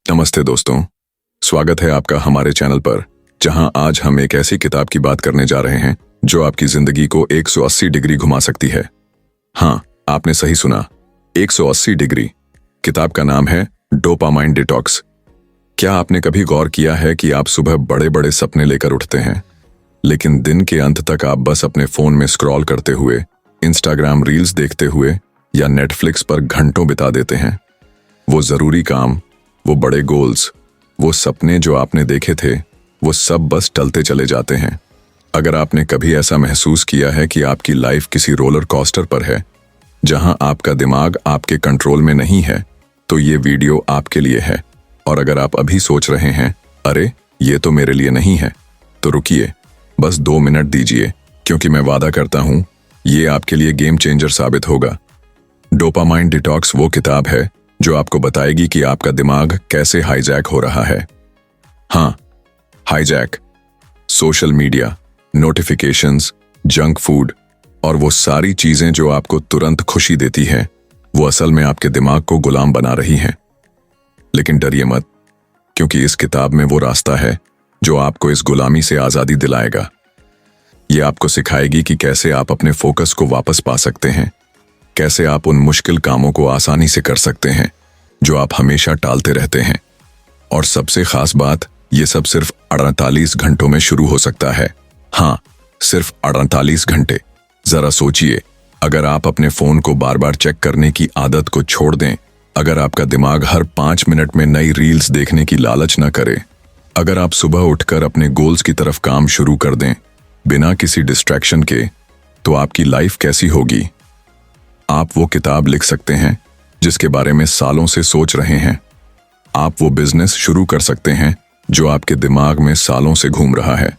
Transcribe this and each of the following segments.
नमस्ते दोस्तों, स्वागत है आपका हमारे चैनल पर, जहां आज हम एक ऐसी किताब की बात करने जा रहे हैं जो आपकी जिंदगी को 180 डिग्री घुमा सकती है। हाँ, आपने सही सुना, 180 डिग्री। किताब का नाम है डोपामाइन डिटॉक्स। क्या आपने कभी गौर किया है कि आप सुबह बड़े बड़े सपने लेकर उठते हैं, लेकिन दिन के अंत तक आप बस अपने फोन में स्क्रॉल करते हुए, इंस्टाग्राम रील्स देखते हुए या नेटफ्लिक्स पर घंटों बिता देते हैं। वो जरूरी काम, वो बड़े गोल्स, वो सपने जो आपने देखे थे, वो सब बस टलते चले जाते हैं। अगर आपने कभी ऐसा महसूस किया है कि आपकी लाइफ किसी रोलर कोस्टर पर है, जहां आपका दिमाग आपके कंट्रोल में नहीं है, तो ये वीडियो आपके लिए है। और अगर आप अभी सोच रहे हैं, अरे ये तो मेरे लिए नहीं है, तो रुकिए, बस 2 मिनट दीजिए, क्योंकि मैं वादा करता हूं ये आपके लिए गेम चेंजर साबित होगा। डोपामाइन डिटॉक्स वो किताब है जो आपको बताएगी कि आपका दिमाग कैसे हाईजैक हो रहा है। हाँ, hijack. Social media, notifications, junk food और वो सारी चीजें जो आपको तुरंत खुशी देती है, वो असल में आपके दिमाग को गुलाम बना रही हैं। लेकिन डरिए मत, क्योंकि इस किताब में वो रास्ता है जो आपको इस गुलामी से आजादी दिलाएगा। ये आपको सिखाएगी कि कैसे आप अपने फोकस को वापस पा सकते हैं, कैसे आप उन मुश्किल कामों को आसानी से कर सकते हैं जो आप हमेशा टालते रहते हैं। और सबसे खास बात, ये सब सिर्फ 48 घंटों में शुरू हो सकता है। हाँ, सिर्फ 48 घंटे। जरा सोचिए, अगर आप अपने फोन को बार बार चेक करने की आदत को छोड़ दें, अगर आपका दिमाग हर 5 मिनट में नई रील्स देखने की लालच न करे, अगर आप सुबह उठकर अपने गोल्स की तरफ काम शुरू कर दें बिना किसी डिस्ट्रैक्शन के, तो आपकी लाइफ कैसी होगी? आप वो किताब लिख सकते हैं जिसके बारे में सालों से सोच रहे हैं। आप वो बिजनेस शुरू कर सकते हैं जो आपके दिमाग में सालों से घूम रहा है।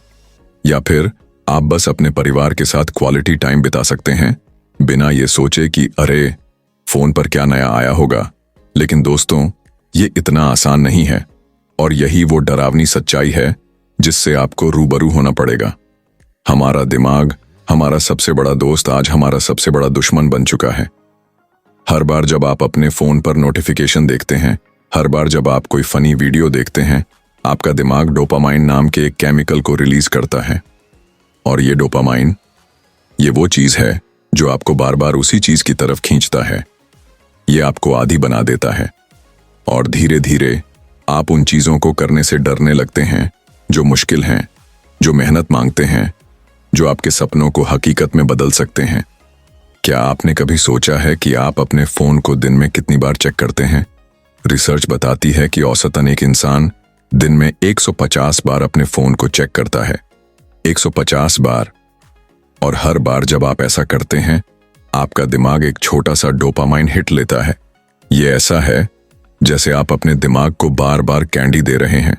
या फिर आप बस अपने परिवार के साथ क्वालिटी टाइम बिता सकते हैं बिना ये सोचे कि अरे फोन पर क्या नया आया होगा। लेकिन दोस्तों, ये इतना आसान नहीं है, और यही वो डरावनी सच्चाई है जिससे आपको रूबरू होना पड़ेगा। हमारा दिमाग, हमारा सबसे बड़ा दोस्त, आज हमारा सबसे बड़ा दुश्मन बन चुका है। हर बार जब आप अपने फोन पर नोटिफिकेशन देखते हैं, हर बार जब आप कोई फनी वीडियो देखते हैं, आपका दिमाग डोपामाइन नाम के एक केमिकल को रिलीज करता है। और ये डोपामाइन, ये वो चीज है जो आपको बार बार उसी चीज की तरफ खींचता है। ये आपको आदी बना देता है, और धीरे धीरे आप उन चीजों को करने से डरने लगते हैं जो मुश्किल हैं, जो मेहनत मांगते हैं, जो आपके सपनों को हकीकत में बदल सकते हैं। क्या आपने कभी सोचा है कि आप अपने फोन को दिन में कितनी बार चेक करते हैं? रिसर्च बताती है कि औसतन एक इंसान दिन में 150 बार अपने फोन को चेक करता है। 150 बार। और हर बार जब आप ऐसा करते हैं, आपका दिमाग एक छोटा सा डोपामाइन हिट लेता है। ये ऐसा है जैसे आप अपने दिमाग को बार बार कैंडी दे रहे हैं।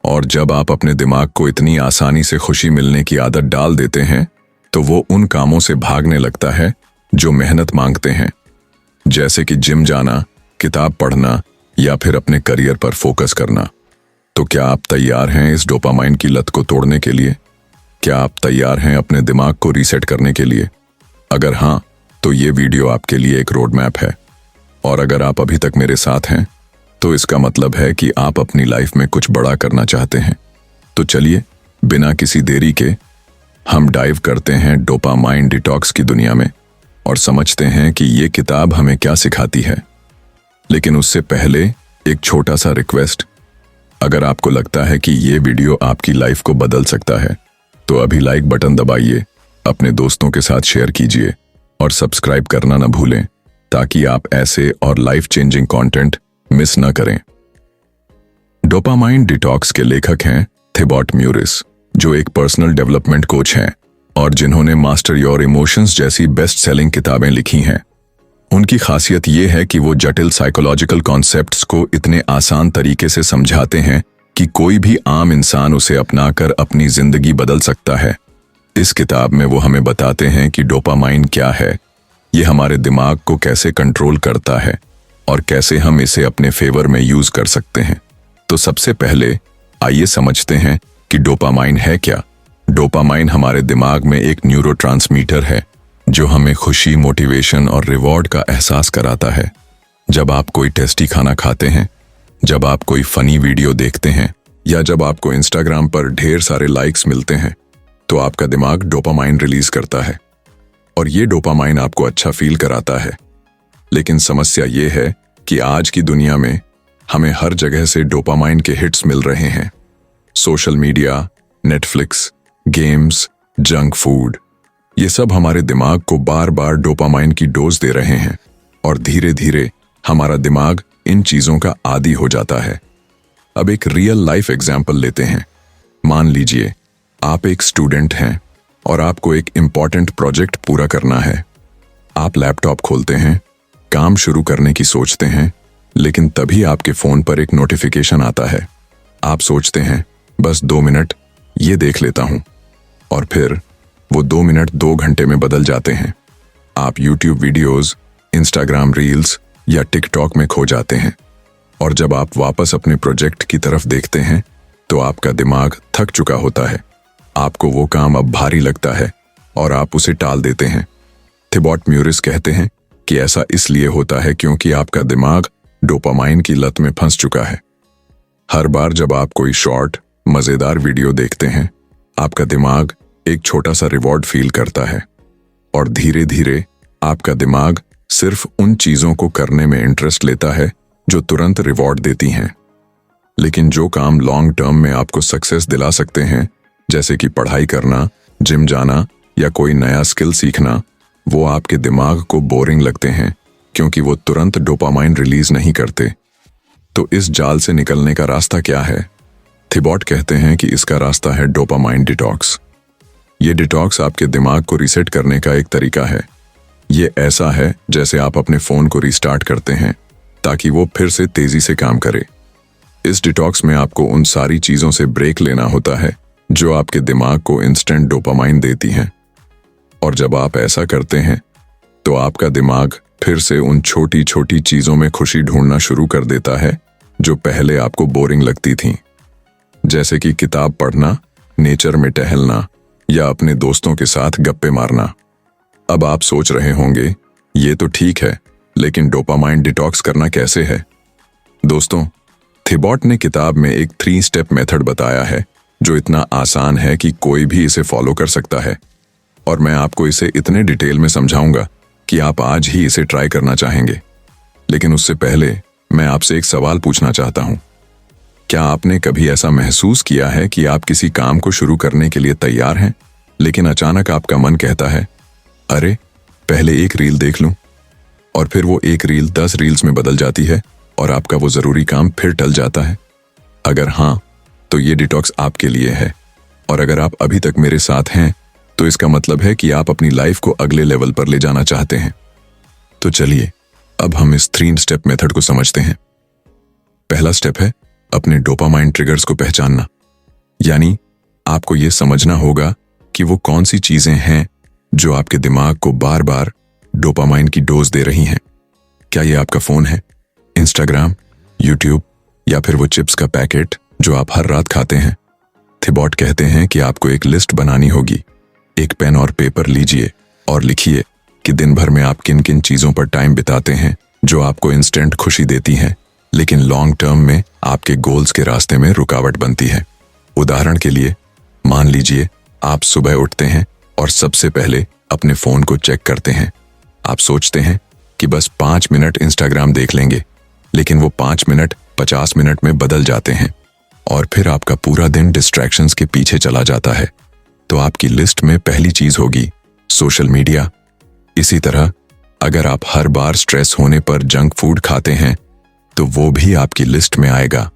और जब आप अपने दिमाग को इतनी आसानी से खुशी मिलने की आदत डाल देते हैं, तो वो उन कामों से भागने लगता है जो मेहनत मांगते हैं, जैसे कि जिम जाना, किताब पढ़ना या फिर अपने करियर पर फोकस करना। तो क्या आप तैयार हैं इस डोपामाइन की लत को तोड़ने के लिए? क्या आप तैयार हैं अपने दिमाग को रीसेट करने के लिए? अगर हाँ, तो ये वीडियो आपके लिए एक रोड मैप है। और अगर आप अभी तक मेरे साथ हैं, तो इसका मतलब है कि आप अपनी लाइफ में कुछ बड़ा करना चाहते हैं। तो चलिए, बिना किसी देरी के हम डाइव करते हैं डोपामाइन डिटॉक्स की दुनिया में और समझते हैं कि ये किताब हमें क्या सिखाती है। लेकिन उससे पहले एक छोटा सा रिक्वेस्ट, अगर आपको लगता है कि ये वीडियो आपकी लाइफ को बदल सकता है, तो अभी लाइक बटन दबाइए, अपने दोस्तों के साथ शेयर कीजिए और सब्सक्राइब करना न भूलें, ताकि आप ऐसे और लाइफ चेंजिंग कंटेंट मिस न करें। डोपामाइन डिटॉक्स के लेखक हैं थिबॉट म्यूरिस, जो एक पर्सनल डेवलपमेंट कोच हैं और जिन्होंने मास्टर योर इमोशंस जैसी बेस्ट सेलिंग किताबें लिखी हैं। उनकी खासियत यह है कि वो जटिल साइकोलॉजिकल कॉन्सेप्ट्स को इतने आसान तरीके से समझाते हैं कि कोई भी आम इंसान उसे अपनाकर अपनी जिंदगी बदल सकता है। इस किताब में वो हमें बताते हैं कि डोपामाइन क्या है, ये हमारे दिमाग को कैसे कंट्रोल करता है और कैसे हम इसे अपने फेवर में यूज कर सकते हैं। तो सबसे पहले आइए समझते हैं कि डोपामाइन है क्या। डोपामाइन हमारे दिमाग में एक न्यूरोट्रांसमीटर है जो हमें खुशी, मोटिवेशन और रिवॉर्ड का एहसास कराता है। जब आप कोई टेस्टी खाना खाते हैं जब आप कोई फनी वीडियो देखते हैं या जब आपको इंस्टाग्राम पर ढेर सारे लाइक्स मिलते हैं तो आपका दिमाग डोपामाइन रिलीज करता है और ये डोपामाइन आपको अच्छा फील कराता है। लेकिन समस्या ये है कि आज की दुनिया में हमें हर जगह से डोपामाइन के हिट्स मिल रहे हैं। Social media, Netflix, games, junk food, ये सब हमारे दिमाग को बार बार डोपामाइन की डोज दे रहे हैं और धीरे धीरे हमारा दिमाग इन चीजों का आदी हो जाता है। अब एक रियल लाइफ एग्जाम्पल लेते हैं। मान लीजिए आप एक स्टूडेंट हैं और आपको एक इम्पॉर्टेंट प्रोजेक्ट पूरा करना है। आप लैपटॉप खोलते हैं, काम शुरू करने की सोचते हैं, लेकिन तभी आपके फोन पर एक नोटिफिकेशन आता है। आप सोचते हैं बस 2 मिनट ये देख लेता हूं और फिर वो 2 मिनट 2 घंटे में बदल जाते हैं। आप यूट्यूब वीडियोस, इंस्टाग्राम रील्स या टिकटॉक में खो जाते हैं और जब आप वापस अपने प्रोजेक्ट की तरफ देखते हैं तो आपका दिमाग थक चुका होता है। आपको वो काम अब भारी लगता है और आप उसे टाल देते हैं। थिबॉट म्यूरिस कहते हैं कि ऐसा इसलिए होता है क्योंकि आपका दिमाग डोपामाइन की लत में फंस चुका है। हर बार जब आप कोई शॉर्ट, मजेदार वीडियो देखते हैं, आपका दिमाग एक छोटा सा रिवॉर्ड फील करता है और धीरे धीरे आपका दिमाग सिर्फ उन चीजों को करने में इंटरेस्ट लेता है जो तुरंत रिवॉर्ड देती हैं। लेकिन जो काम लॉन्ग टर्म में आपको सक्सेस दिला सकते हैं, जैसे कि पढ़ाई करना, जिम जाना या कोई नया स्किल सीखना, वो आपके दिमाग को बोरिंग लगते हैं क्योंकि वो तुरंत डोपामाइन रिलीज नहीं करते। तो इस जाल से निकलने का रास्ता क्या है? थिबॉट कहते हैं कि इसका रास्ता है डोपामाइन डिटॉक्स। ये डिटॉक्स आपके दिमाग को रीसेट करने का एक तरीका है। ये ऐसा है जैसे आप अपने फोन को रीस्टार्ट करते हैं ताकि वो फिर से तेजी से काम करे। इस डिटॉक्स में आपको उन सारी चीजों से ब्रेक लेना होता है जो आपके दिमाग को इंस्टेंट डोपामाइन देती हैं। और जब आप ऐसा करते हैं तो आपका दिमाग फिर से उन छोटी छोटी चीजों में खुशी ढूंढना शुरू कर देता है जो पहले आपको बोरिंग लगती थीं, जैसे कि किताब पढ़ना, नेचर में टहलना या अपने दोस्तों के साथ गप्पे मारना। अब आप सोच रहे होंगे ये तो ठीक है, लेकिन डोपामाइन डिटॉक्स करना कैसे है? दोस्तों, थिबॉट ने किताब में एक 3 स्टेप मेथड बताया है जो इतना आसान है कि कोई भी इसे फॉलो कर सकता है और मैं आपको इसे इतने डिटेल में समझाऊंगा कि आप आज ही इसे ट्राई करना चाहेंगे। लेकिन उससे पहले मैं आपसे एक सवाल पूछना चाहता हूं। क्या आपने कभी ऐसा महसूस किया है कि आप किसी काम को शुरू करने के लिए तैयार हैं, लेकिन अचानक आपका मन कहता है, अरे पहले एक रील देख लूं, और फिर वो एक रील 10 रील्स में बदल जाती है और आपका वो जरूरी काम फिर टल जाता है? अगर हाँ, तो ये डिटॉक्स आपके लिए है। और अगर आप अभी तक मेरे साथ हैं तो इसका मतलब है कि आप अपनी लाइफ को अगले लेवल पर ले जाना चाहते हैं। तो चलिए अब हम इस 3 स्टेप मेथड को समझते हैं। पहला स्टेप है अपने डोपामाइन ट्रिगर्स को पहचानना। यानी आपको यह समझना होगा कि वो कौन सी चीजें हैं जो आपके दिमाग को बार बार डोपामाइन की डोज दे रही हैं। क्या ये आपका फोन है, इंस्टाग्राम, यूट्यूब या फिर वो चिप्स का पैकेट जो आप हर रात खाते हैं? थिबॉट कहते हैं कि आपको एक लिस्ट बनानी होगी। एक पेन और पेपर लीजिए और लिखिए कि दिन भर में आप किन किन चीजों पर टाइम बिताते हैं जो आपको इंस्टेंट खुशी देती हैं, लेकिन लॉन्ग टर्म में आपके गोल्स के रास्ते में रुकावट बनती है। उदाहरण के लिए, मान लीजिए आप सुबह उठते हैं और सबसे पहले अपने फोन को चेक करते हैं। आप सोचते हैं कि बस 5 मिनट इंस्टाग्राम देख लेंगे, लेकिन वो 5 मिनट 50 मिनट में बदल जाते हैं और फिर आपका पूरा दिन डिस्ट्रैक्शंस के पीछे चला जाता है। तो आपकी लिस्ट में पहली चीज होगी सोशल मीडिया। इसी तरह अगर आप हर बार स्ट्रेस होने पर जंक फूड खाते हैं तो वो भी आपकी लिस्ट में आएगा।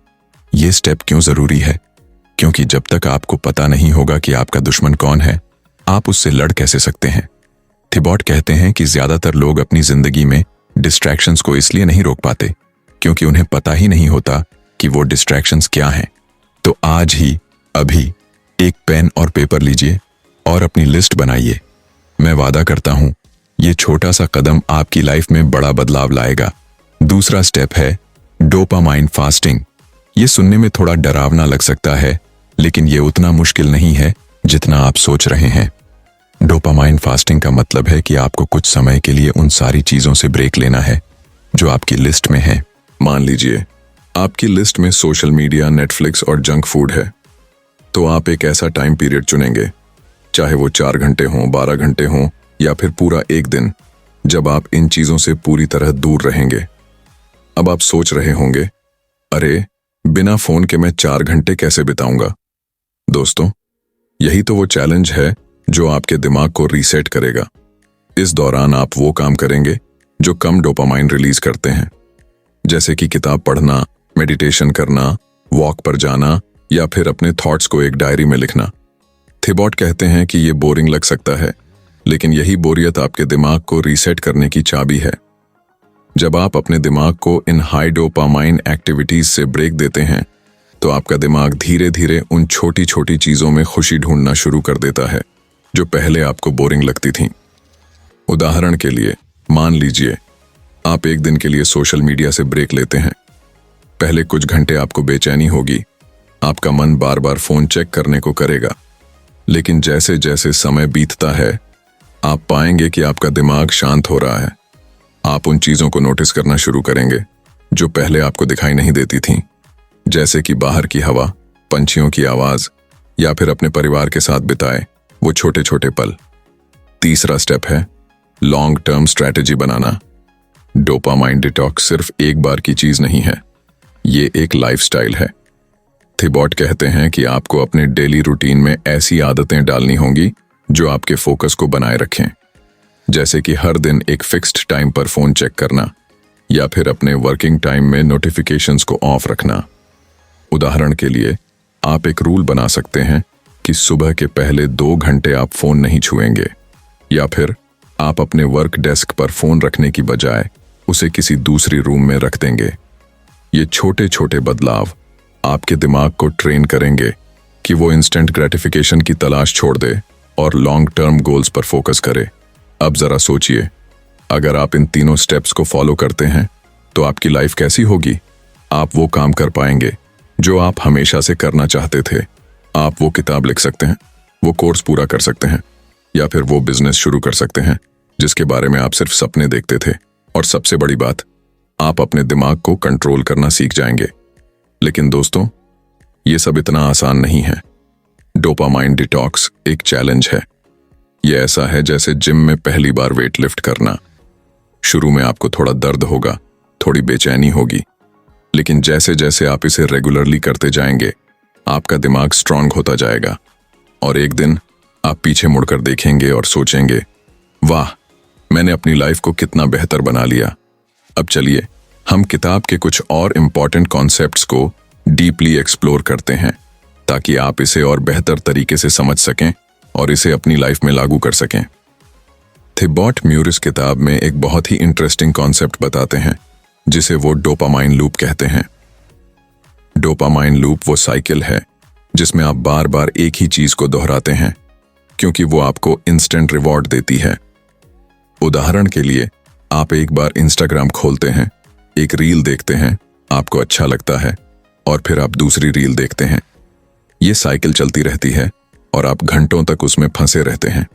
ये स्टेप क्यों जरूरी है? क्योंकि जब तक आपको पता नहीं होगा कि आपका दुश्मन कौन है, आप उससे लड़ कैसे सकते हैं? थिबॉट कहते हैं कि ज्यादातर लोग अपनी जिंदगी में डिस्ट्रैक्शंस को इसलिए नहीं रोक पाते क्योंकि उन्हें पता ही नहीं होता कि वो डिस्ट्रैक्शंस क्या हैं। तो आज ही, अभी एक पेन और पेपर लीजिए और अपनी लिस्ट बनाइए। मैं वादा करता हूं ये छोटा सा कदम आपकी लाइफ में बड़ा बदलाव लाएगा। दूसरा स्टेप है डोपामाइन फास्टिंग। ये सुनने में थोड़ा डरावना लग सकता है, लेकिन ये उतना मुश्किल नहीं है जितना आप सोच रहे हैं। डोपामाइन फास्टिंग का मतलब है कि आपको कुछ समय के लिए उन सारी चीजों से ब्रेक लेना है जो आपकी लिस्ट में है। मान लीजिए आपकी लिस्ट में सोशल मीडिया, नेटफ्लिक्स और जंक फूड है, तो आप एक ऐसा टाइम पीरियड चुनेंगे, चाहे वो 4 घंटे हों, 12 घंटे हों या फिर पूरा एक दिन, जब आप इन चीजों से पूरी तरह दूर रहेंगे। अब आप सोच रहे होंगे, अरे बिना फोन के मैं 4 घंटे कैसे बिताऊंगा? दोस्तों, यही तो वो चैलेंज है जो आपके दिमाग को रीसेट करेगा। इस दौरान आप वो काम करेंगे जो कम डोपामाइन रिलीज करते हैं, जैसे कि किताब पढ़ना, मेडिटेशन करना, वॉक पर जाना या फिर अपने थॉट्स को एक डायरी में लिखना। थिबॉट कहते हैं कि ये बोरिंग लग सकता है, लेकिन यही बोरियत आपके दिमाग को रीसेट करने की चाबी है। जब आप अपने दिमाग को इन हाई डोपामाइन एक्टिविटीज से ब्रेक देते हैं, तो आपका दिमाग धीरे धीरे उन छोटी छोटी चीजों में खुशी ढूंढना शुरू कर देता है जो पहले आपको बोरिंग लगती थीं। उदाहरण के लिए, मान लीजिए आप एक दिन के लिए सोशल मीडिया से ब्रेक लेते हैं। पहले कुछ घंटे आपको बेचैनी होगी, आपका मन बार बार फोन चेक करने को करेगा, लेकिन जैसे जैसे समय बीतता है, आप पाएंगे कि आपका दिमाग शांत हो रहा है। आप उन चीजों को नोटिस करना शुरू करेंगे जो पहले आपको दिखाई नहीं देती थीं, जैसे कि बाहर की हवा, पंछियों की आवाज या फिर अपने परिवार के साथ बिताए वो छोटे छोटे पल। तीसरा स्टेप है लॉन्ग टर्म स्ट्रैटेजी बनाना। डोपामाइन डिटॉक्स सिर्फ एक बार की चीज नहीं है, ये एक लाइफस्टाइल है। थिबॉट कहते हैं कि आपको अपने डेली रूटीन में ऐसी आदतें डालनी होंगी जो आपके फोकस को बनाए रखें, जैसे कि हर दिन एक फिक्स्ड टाइम पर फोन चेक करना या फिर अपने वर्किंग टाइम में नोटिफिकेशंस को ऑफ रखना। उदाहरण के लिए, आप एक रूल बना सकते हैं कि सुबह के पहले 2 घंटे आप फोन नहीं छुएंगे, या फिर आप अपने वर्क डेस्क पर फोन रखने की बजाय उसे किसी दूसरी रूम में रख देंगे। ये छोटे छोटे बदलाव आपके दिमाग को ट्रेन करेंगे कि वो इंस्टेंट ग्रेटिफिकेशन की तलाश छोड़ दे और लॉन्ग टर्म गोल्स पर फोकस करे। अब जरा सोचिए, अगर आप इन तीनों स्टेप्स को फॉलो करते हैं तो आपकी लाइफ कैसी होगी? आप वो काम कर पाएंगे जो आप हमेशा से करना चाहते थे। आप वो किताब लिख सकते हैं, वो कोर्स पूरा कर सकते हैं, या फिर वो बिजनेस शुरू कर सकते हैं जिसके बारे में आप सिर्फ सपने देखते थे। और सबसे बड़ी बात, आप अपने दिमाग को कंट्रोल करना सीख जाएंगे। लेकिन दोस्तों, ये सब इतना आसान नहीं है। डोपामाइन डिटॉक्स एक चैलेंज है। ये ऐसा है जैसे जिम में पहली बार वेट लिफ्ट करना। शुरू में आपको थोड़ा दर्द होगा, थोड़ी बेचैनी होगी, लेकिन जैसे जैसे आप इसे रेगुलरली करते जाएंगे, आपका दिमाग स्ट्रांग होता जाएगा और एक दिन आप पीछे मुड़कर देखेंगे और सोचेंगे, वाह, मैंने अपनी लाइफ को कितना बेहतर बना लिया। अब चलिए हम किताब के कुछ और इम्पॉर्टेंट कॉन्सेप्ट्स को डीपली एक्सप्लोर करते हैं, ताकि आप इसे और बेहतर तरीके से समझ सकें और इसे अपनी लाइफ में लागू कर सकें। थिबॉट म्यूरिस किताब में एक बहुत ही इंटरेस्टिंग कॉन्सेप्ट बताते हैं, जिसे वो डोपामाइन लूप कहते हैं। डोपामाइन लूप वो साइकिल है जिसमें आप बार बार एक ही चीज को दोहराते हैं, क्योंकि वो आपको इंस्टेंट रिवॉर्ड देती है। उदाहरण के लिए, आप एक बार इंस्टाग्राम खोलते हैं, एक रील देखते हैं, आपको अच्छा लगता है, और फिर आप दूसरी रील देखते हैं। ये साइकिल चलती रहती है और आप घंटों तक उसमें फंसे रहते हैं।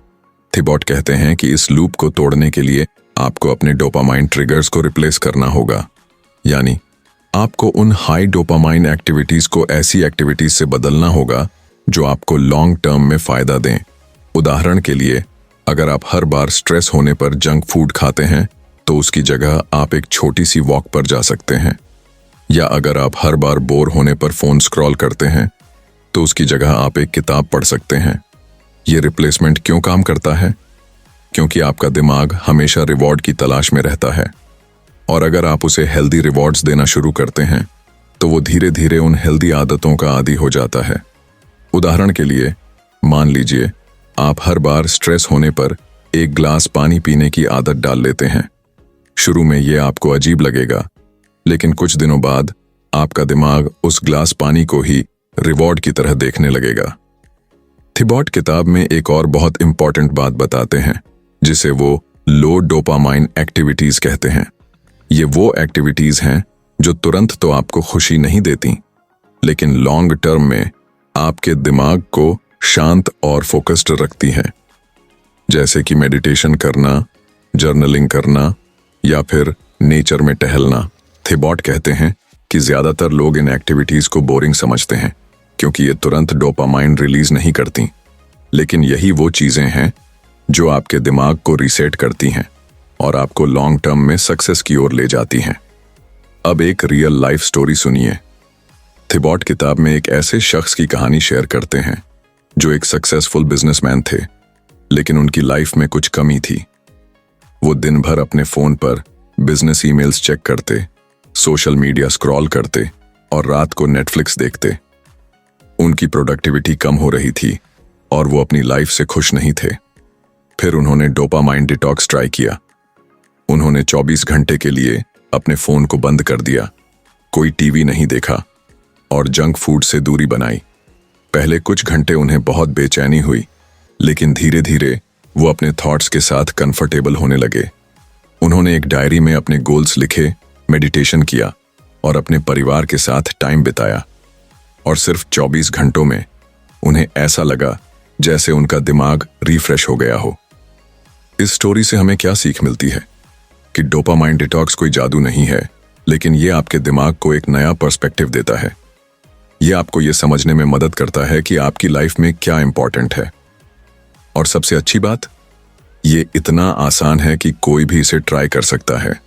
थिबॉट कहते हैं कि इस लूप को तोड़ने के लिए आपको अपने डोपामाइन ट्रिगर्स को रिप्लेस करना होगा, यानी आपको उन हाई डोपामाइन एक्टिविटीज को ऐसी एक्टिविटीज से बदलना होगा जो आपको लॉन्ग टर्म में फायदा दें। उदाहरण के लिए, अगर आप हर बार स्ट्रेस होने पर जंक फूड खाते हैं, तो उसकी जगह आप एक छोटी सी वॉक पर जा सकते हैं। या अगर आप हर बार बोर होने पर फोन स्क्रॉल करते हैं, तो उसकी जगह आप एक किताब पढ़ सकते हैं। ये रिप्लेसमेंट क्यों काम करता है? क्योंकि आपका दिमाग हमेशा रिवॉर्ड की तलाश में रहता है, और अगर आप उसे हेल्दी रिवॉर्ड्स देना शुरू करते हैं, तो वो धीरे धीरे उन हेल्दी आदतों का आदी हो जाता है। उदाहरण के लिए, मान लीजिए आप हर बार स्ट्रेस होने पर एक ग्लास पानी पीने की आदत डाल लेते हैं। शुरू में ये आपको अजीब लगेगा, लेकिन कुछ दिनों बाद आपका दिमाग उस ग्लास पानी को ही रिवॉर्ड की तरह देखने लगेगा। थिबॉट किताब में एक और बहुत इंपॉर्टेंट बात बताते हैं, जिसे वो लो डोपामाइन एक्टिविटीज कहते हैं। ये वो एक्टिविटीज हैं जो तुरंत तो आपको खुशी नहीं देती, लेकिन लॉन्ग टर्म में आपके दिमाग को शांत और फोकस्ड रखती हैं, जैसे कि मेडिटेशन करना, जर्नलिंग करना या फिर नेचर में टहलना। थिबॉट कहते हैं कि ज्यादातर लोग इन एक्टिविटीज को बोरिंग समझते हैं क्योंकि ये तुरंत डोपामाइन रिलीज नहीं करती, लेकिन यही वो चीजें हैं जो आपके दिमाग को रीसेट करती हैं और आपको लॉन्ग टर्म में सक्सेस की ओर ले जाती हैं। अब एक रियल लाइफ स्टोरी सुनिए। थिबॉट किताब में एक ऐसे शख्स की कहानी शेयर करते हैं जो एक सक्सेसफुल बिजनेसमैन थे, लेकिन उनकी लाइफ में कुछ कमी थी। वो दिन भर अपने फोन पर बिजनेस ईमेल्स चेक करते, सोशल मीडिया स्क्रॉल करते और रात को नेटफ्लिक्स देखते। उनकी प्रोडक्टिविटी कम हो रही थी और वो अपनी लाइफ से खुश नहीं थे। फिर उन्होंने डोपामाइन डिटॉक्स ट्राई किया। उन्होंने 24 घंटे के लिए अपने फोन को बंद कर दिया, कोई टीवी नहीं देखा और जंक फूड से दूरी बनाई। पहले कुछ घंटे उन्हें बहुत बेचैनी हुई, लेकिन धीरे धीरे वो अपने थॉट्स के साथ कंफर्टेबल होने लगे। उन्होंने एक डायरी में अपने गोल्स लिखे, मेडिटेशन किया और अपने परिवार के साथ टाइम बिताया। और सिर्फ 24 घंटों में उन्हें ऐसा लगा जैसे उनका दिमाग रिफ्रेश हो गया हो। इस स्टोरी से हमें क्या सीख मिलती है कि डोपामाइन डिटॉक्स कोई जादू नहीं है, लेकिन ये आपके दिमाग को एक नया पर्सपेक्टिव देता है। ये आपको ये समझने में मदद करता है कि आपकी लाइफ में क्या इंपॉर्टेंट है। और सबसे अच्छी बात, ये इतना आसान है कि कोई भी इसे ट्राई कर सकता है।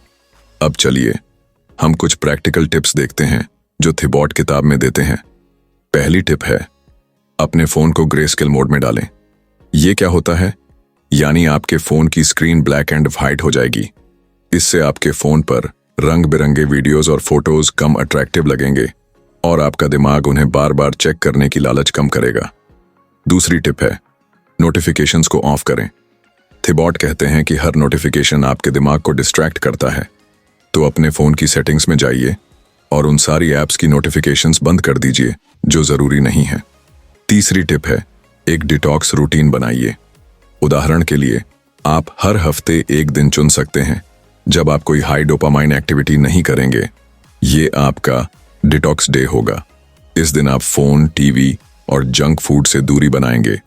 अब चलिए हम कुछ प्रैक्टिकल टिप्स देखते हैं जो थिबॉट किताब में देते हैं। पहली टिप है, अपने फोन को ग्रे स्केल मोड में डालें। ये क्या होता है? यानी आपके फोन की स्क्रीन ब्लैक एंड व्हाइट हो जाएगी। इससे आपके फोन पर रंग बिरंगे वीडियोस और फोटोज कम अट्रैक्टिव लगेंगे और आपका दिमाग उन्हें बार बार चेक करने की लालच कम करेगा। दूसरी टिप है, नोटिफिकेशंस को ऑफ करें। थिबॉट कहते हैं कि हर नोटिफिकेशन आपके दिमाग को डिस्ट्रैक्ट करता है, तो अपने फोन की सेटिंग्स में जाइए और उन सारी ऐप्स की नोटिफिकेशंस बंद कर दीजिए जो जरूरी नहीं है। तीसरी टिप है, एक डिटॉक्स रूटीन बनाइए। उदाहरण के लिए आप हर हफ्ते एक दिन चुन सकते हैं जब आप कोई हाई डोपामाइन एक्टिविटी नहीं करेंगे। ये आपका डिटॉक्स डे होगा। इस दिन आप फोन, टीवी और जंक फूड से दूरी बनाएंगे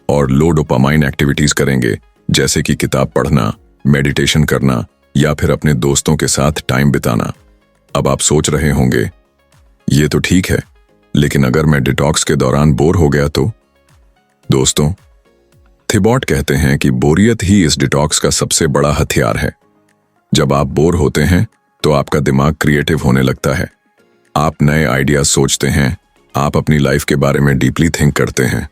और लो डोपामाइन एक्टिविटीज करेंगे, जैसे कि किताब पढ़ना, मेडिटेशन करना या फिर अपने दोस्तों के साथ टाइम बिताना। अब आप सोच रहे होंगे, ये तो ठीक है, लेकिन अगर मैं डिटॉक्स के दौरान बोर हो गया तो? दोस्तों, थिबॉट कहते हैं कि बोरियत ही इस डिटॉक्स का सबसे बड़ा हथियार है। जब आप बोर होते हैं तो आपका दिमाग क्रिएटिव होने लगता है। आप नए आइडियाज सोचते हैं, आप अपनी लाइफ के बारे में डीपली थिंक करते हैं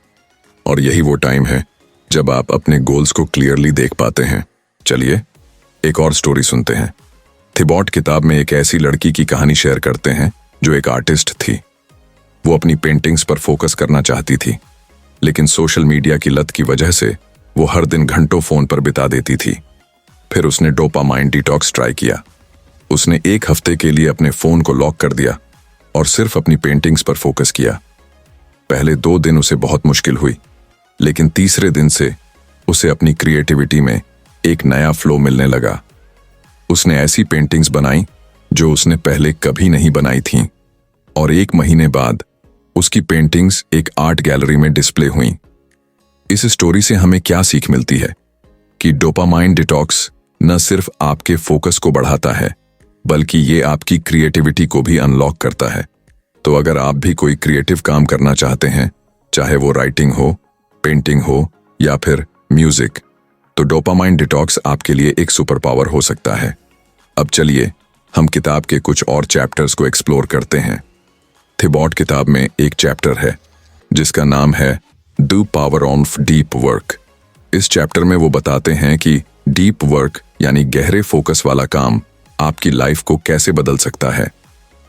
और यही वो टाइम है जब आप अपने गोल्स को क्लियरली देख पाते हैं। चलिए एक और स्टोरी सुनते हैं। थिबॉट किताब में एक ऐसी लड़की की कहानी शेयर करते हैं जो एक आर्टिस्ट थी। वो अपनी पेंटिंग्स पर फोकस करना चाहती थी, लेकिन सोशल मीडिया की लत की वजह से वो हर दिन घंटों फोन पर बिता देती थी। फिर उसने डोपामाइन डिटॉक्स ट्राई किया। उसने एक हफ्ते के लिए अपने फोन को लॉक कर दिया और सिर्फ अपनी पेंटिंग्स पर फोकस किया। पहले 2 दिन उसे बहुत मुश्किल हुई, लेकिन तीसरे दिन से उसे अपनी क्रिएटिविटी में एक नया फ्लो मिलने लगा। उसने ऐसी पेंटिंग्स बनाई जो उसने पहले कभी नहीं बनाई थीं और 1 महीने बाद उसकी पेंटिंग्स एक आर्ट गैलरी में डिस्प्ले हुईं। इस स्टोरी से हमें क्या सीख मिलती है कि डोपामाइन डिटॉक्स न सिर्फ आपके फोकस को बढ़ाता है, बल्कि ये आपकी क्रिएटिविटी को भी अनलॉक करता है। तो अगर आप भी कोई क्रिएटिव काम करना चाहते हैं, चाहे वो राइटिंग हो, पेंटिंग हो या फिर म्यूजिक, तो डोपामाइन डिटॉक्स आपके लिए एक सुपर पावर हो सकता है। अब चलिए हम किताब के कुछ और चैप्टर्स को एक्सप्लोर करते हैं। थिबॉट किताब में एक चैप्टर है जिसका नाम है the power of deep work. इस चैप्टर में वो बताते हैं कि डीप वर्क यानी गहरे फोकस वाला काम आपकी लाइफ को कैसे बदल सकता है।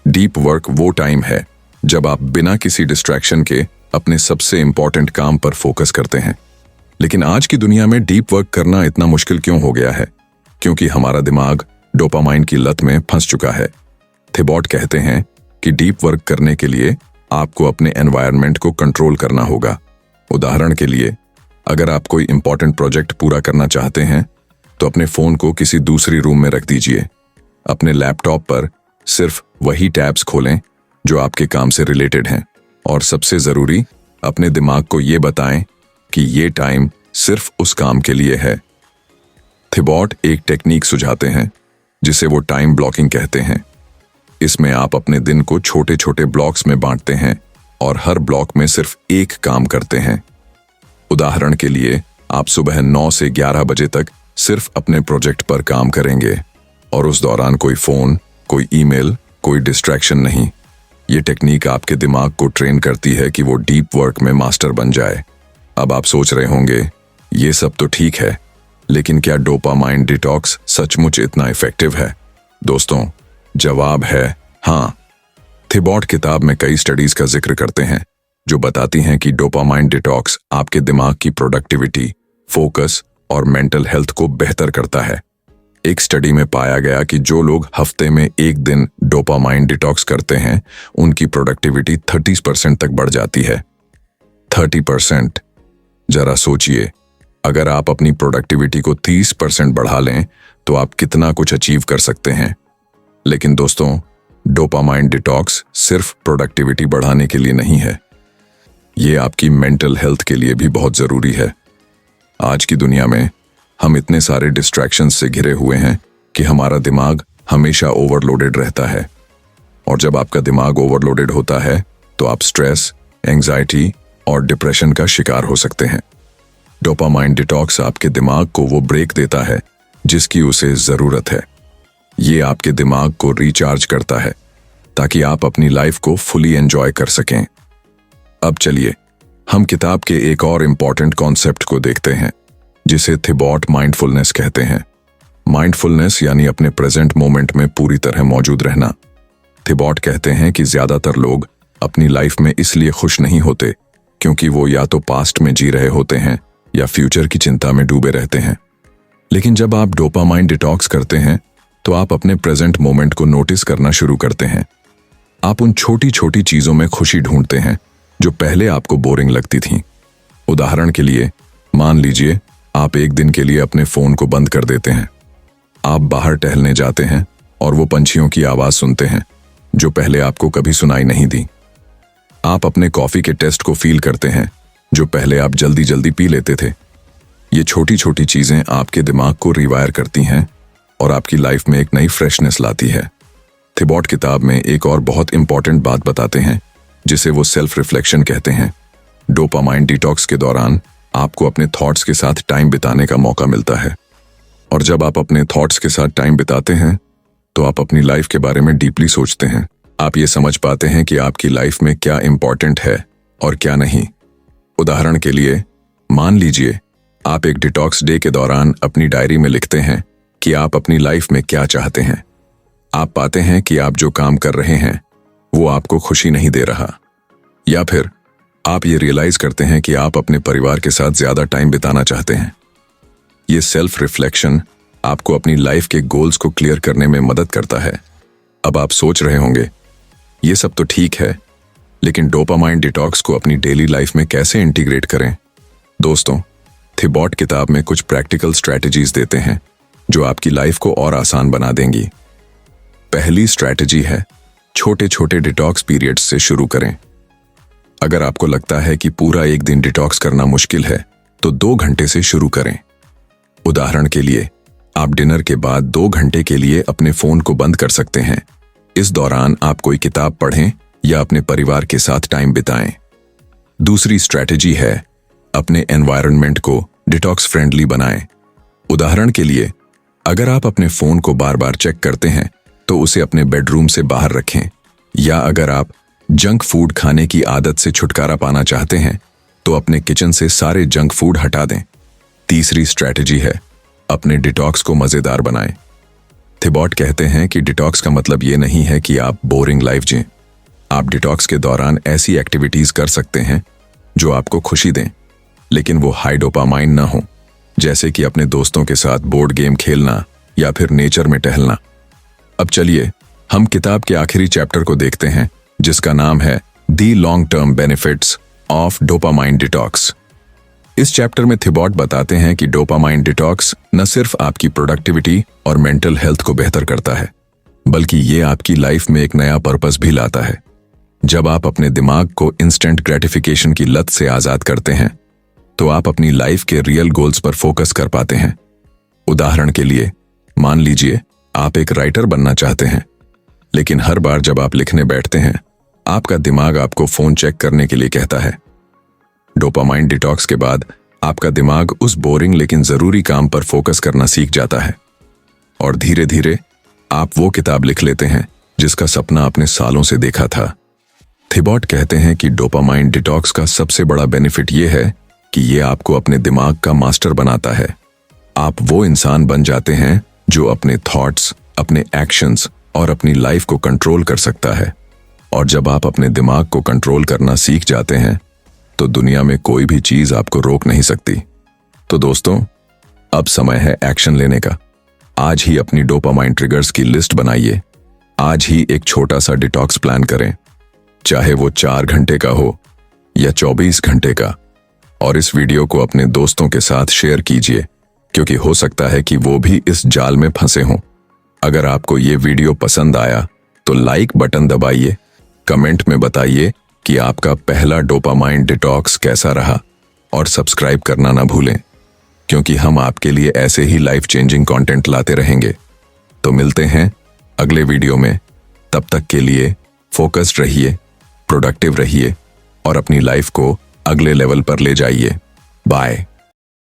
डीप वर्क वो टाइम है जब आप बिना किसी डिस्ट्रैक्शन के अपने सबसे इंपॉर्टेंट काम पर फोकस करते हैं। लेकिन आज की दुनिया में डीप वर्क करना इतना मुश्किल क्यों हो गया है? क्योंकि हमारा दिमाग डोपामाइन की लत में फंस चुका है। थिबॉट कहते हैं कि डीप वर्क करने के लिए आपको अपने एनवायरनमेंट को कंट्रोल करना होगा। उदाहरण के लिए, अगर आप कोई इंपॉर्टेंट प्रोजेक्ट पूरा करना चाहते हैं तो अपने फोन को किसी दूसरी रूम में रख दीजिए। अपने लैपटॉप पर सिर्फ वही टैब्स खोलें जो आपके काम से रिलेटेड हैं और सबसे जरूरी, अपने दिमाग को ये बताएं कि ये टाइम सिर्फ उस काम के लिए है। थिबॉट एक टेक्निक सुझाते हैं जिसे वो टाइम ब्लॉकिंग कहते हैं। इसमें आप अपने दिन को छोटे छोटे ब्लॉक्स में बांटते हैं और हर ब्लॉक में सिर्फ एक काम करते हैं। उदाहरण के लिए, आप सुबह 9 से 11 बजे तक सिर्फ अपने प्रोजेक्ट पर काम करेंगे और उस दौरान कोई फोन, कोई ईमेल, कोई डिस्ट्रैक्शन नहीं। ये टेक्निक आपके दिमाग को ट्रेन करती है कि वो डीप वर्क में मास्टर बन जाए। अब आप सोच रहे होंगे, ये सब तो ठीक है, लेकिन क्या डोपामाइन डिटॉक्स सचमुच इतना इफेक्टिव है? दोस्तों, जवाब है हाँ। थिबॉट किताब में कई स्टडीज का जिक्र करते हैं जो बताती हैं कि डोपामाइन डिटॉक्स आपके दिमाग की प्रोडक्टिविटी, फोकस और मेंटल हेल्थ को बेहतर करता है। एक स्टडी में पाया गया कि जो लोग हफ्ते में एक दिन डोपामाइन डिटॉक्स करते हैं, उनकी प्रोडक्टिविटी 30% तक बढ़ जाती है। 30%। जरा सोचिए, अगर आप अपनी प्रोडक्टिविटी को 30% बढ़ा लें तो आप कितना कुछ अचीव कर सकते हैं। लेकिन दोस्तों, डोपामाइन डिटॉक्स सिर्फ प्रोडक्टिविटी बढ़ाने के लिए नहीं है, ये आपकी मेंटल हेल्थ के लिए भी बहुत जरूरी है। आज की दुनिया में हम इतने सारे डिस्ट्रैक्शंस से घिरे हुए हैं कि हमारा दिमाग हमेशा ओवरलोडेड रहता है। और जब आपका दिमाग ओवरलोडेड होता है तो आप स्ट्रेस, एंजाइटी और डिप्रेशन का शिकार हो सकते हैं। डोपामाइन डिटॉक्स आपके दिमाग को वो ब्रेक देता है जिसकी उसे जरूरत है। ये आपके दिमाग को रिचार्ज करता है ताकि आप अपनी लाइफ को फुली एंजॉय कर सकें। अब चलिए हम किताब के एक और इम्पॉर्टेंट कॉन्सेप्ट को देखते हैं जिसे थिबॉट माइंडफुलनेस कहते हैं। माइंडफुलनेस यानी अपने प्रेजेंट मोमेंट में पूरी तरह मौजूद रहना। थिबॉट कहते हैं कि ज्यादातर लोग अपनी लाइफ में इसलिए खुश नहीं होते क्योंकि वो या तो पास्ट में जी रहे होते हैं या फ्यूचर की चिंता में डूबे रहते हैं। लेकिन जब आप डोपामाइन डिटॉक्स करते हैं तो आप अपने प्रेजेंट मोमेंट को नोटिस करना शुरू करते हैं। आप उन छोटी छोटी चीजों में खुशी ढूंढते हैं जो पहले आपको बोरिंग लगती थीं। उदाहरण के लिए, मान लीजिए आप एक दिन के लिए अपने फोन को बंद कर देते हैं। आप बाहर टहलने जाते हैं और वो पंछियों की आवाज सुनते हैं जो पहले आपको कभी सुनाई नहीं दी। आप अपने कॉफी के टेस्ट को फील करते हैं जो पहले आप जल्दी जल्दी पी लेते थे। ये छोटी छोटी चीजें आपके दिमाग को रिवायर करती हैं और आपकी लाइफ में एक नई फ्रेशनेस लाती है। थिबॉट किताब में एक और बहुत इंपॉर्टेंट बात बताते हैं जिसे वो सेल्फ रिफ्लेक्शन कहते हैं। डोपामाइन डिटॉक्स के दौरान आपको अपने थॉट्स के साथ टाइम बिताने का मौका मिलता है। और जब आप अपने थॉट्स के साथ टाइम बिताते हैं तो आप अपनी लाइफ के बारे में डीपली सोचते हैं। आप ये समझ पाते हैं कि आपकी लाइफ में क्या इंपॉर्टेंट है और क्या नहीं। उदाहरण के लिए, मान लीजिए आप एक डिटॉक्स डे के दौरान अपनी डायरी में लिखते हैं कि आप अपनी लाइफ में क्या चाहते हैं। आप पाते हैं कि आप जो काम कर रहे हैं वो आपको खुशी नहीं दे रहा, या फिर आप ये रियलाइज करते हैं कि आप अपने परिवार के साथ ज्यादा टाइम बिताना चाहते हैं। ये सेल्फ रिफ्लेक्शन आपको अपनी लाइफ के गोल्स को क्लियर करने में मदद करता है। अब आप सोच रहे होंगे, ये सब तो ठीक है, लेकिन डोपामाइन डिटॉक्स को अपनी डेली लाइफ में कैसे इंटीग्रेट करें? दोस्तों, थिबॉट किताब में कुछ प्रैक्टिकल स्ट्रैटेजीज देते हैं जो आपकी लाइफ को और आसान बना देंगी। पहली स्ट्रैटेजी है, छोटे छोटे डिटॉक्स पीरियड्स से शुरू करें। अगर आपको लगता है कि पूरा एक दिन डिटॉक्स करना मुश्किल है तो 2 घंटे से शुरू करें। उदाहरण के लिए, आप डिनर के बाद 2 घंटे के लिए अपने फोन को बंद कर सकते हैं। इस दौरान आप कोई किताब पढ़ें या अपने परिवार के साथ टाइम बिताएं। दूसरी स्ट्रैटेजी है, अपने एनवायरनमेंट को डिटॉक्स फ्रेंडली बनाएं। उदाहरण के लिए, अगर आप अपने फोन को बार बार चेक करते हैं तो उसे अपने बेडरूम से बाहर रखें, या अगर आप जंक फूड खाने की आदत से छुटकारा पाना चाहते हैं तो अपने किचन से सारे जंक फूड हटा दें। तीसरी स्ट्रैटेजी है, अपने डिटॉक्स को मजेदार बनाएं। थिबॉट कहते हैं कि डिटॉक्स का मतलब ये नहीं है कि आप बोरिंग लाइफ जिएं। आप डिटॉक्स के दौरान ऐसी एक्टिविटीज कर सकते हैं जो आपको खुशी दें, लेकिन वो हाई डोपामाइन ना हो, जैसे कि अपने दोस्तों के साथ बोर्ड गेम खेलना या फिर नेचर में टहलना। अब चलिए हम किताब के आखिरी चैप्टर को देखते हैं जिसका नाम है दी long term benefits of dopamine detox. इस चैप्टर में थिबॉट बताते हैं कि डोपामाइन डिटॉक्स न सिर्फ आपकी प्रोडक्टिविटी और मेंटल हेल्थ को बेहतर करता है, बल्कि ये आपकी लाइफ में एक नया पर्पस भी लाता है। जब आप अपने दिमाग को इंस्टेंट ग्रेटिफिकेशन की लत से आजाद करते हैं तो आप अपनी लाइफ के रियल गोल्स पर फोकस कर पाते हैं। उदाहरण के लिए, मान लीजिए आप एक राइटर बनना चाहते हैं। लेकिन हर बार जब आप लिखने बैठते हैं, आपका दिमाग आपको फोन चेक करने के लिए कहता है। डोपामाइन डिटॉक्स के बाद आपका दिमाग उस बोरिंग लेकिन जरूरी काम पर फोकस करना सीख जाता है और धीरे धीरे आप वो किताब लिख लेते हैं जिसका सपना आपने सालों से देखा था। थिबॉट कहते हैं कि डोपामाइन डिटॉक्स का सबसे बड़ा बेनिफिट ये है कि ये आपको अपने दिमाग का मास्टर बनाता है। आप वो इंसान बन जाते हैं जो अपने थॉट्स, अपने एक्शंस और अपनी लाइफ को कंट्रोल कर सकता है। और जब आप अपने दिमाग को कंट्रोल करना सीख जाते हैं तो दुनिया में कोई भी चीज आपको रोक नहीं सकती। तो दोस्तों, अब समय है एक्शन लेने का। आज ही अपनी डोपामाइन ट्रिगर्स की लिस्ट बनाइए। आज ही एक छोटा सा डिटॉक्स प्लान करें, चाहे वो 4 घंटे का हो या 24 घंटे का। और इस वीडियो को अपने दोस्तों के साथ शेयर कीजिए, क्योंकि हो सकता है कि वो भी इस जाल में फंसे हों। अगर आपको ये वीडियो पसंद आया तो लाइक बटन दबाइए, कमेंट में बताइए कि आपका पहला डोपामाइन डिटॉक्स कैसा रहा और सब्सक्राइब करना ना भूलें, क्योंकि हम आपके लिए ऐसे ही लाइफ चेंजिंग कंटेंट लाते रहेंगे। तो मिलते हैं अगले वीडियो में। तब तक के लिए फोकस्ड रहिए, प्रोडक्टिव रहिए और अपनी लाइफ को अगले लेवल पर ले जाइए। बाय।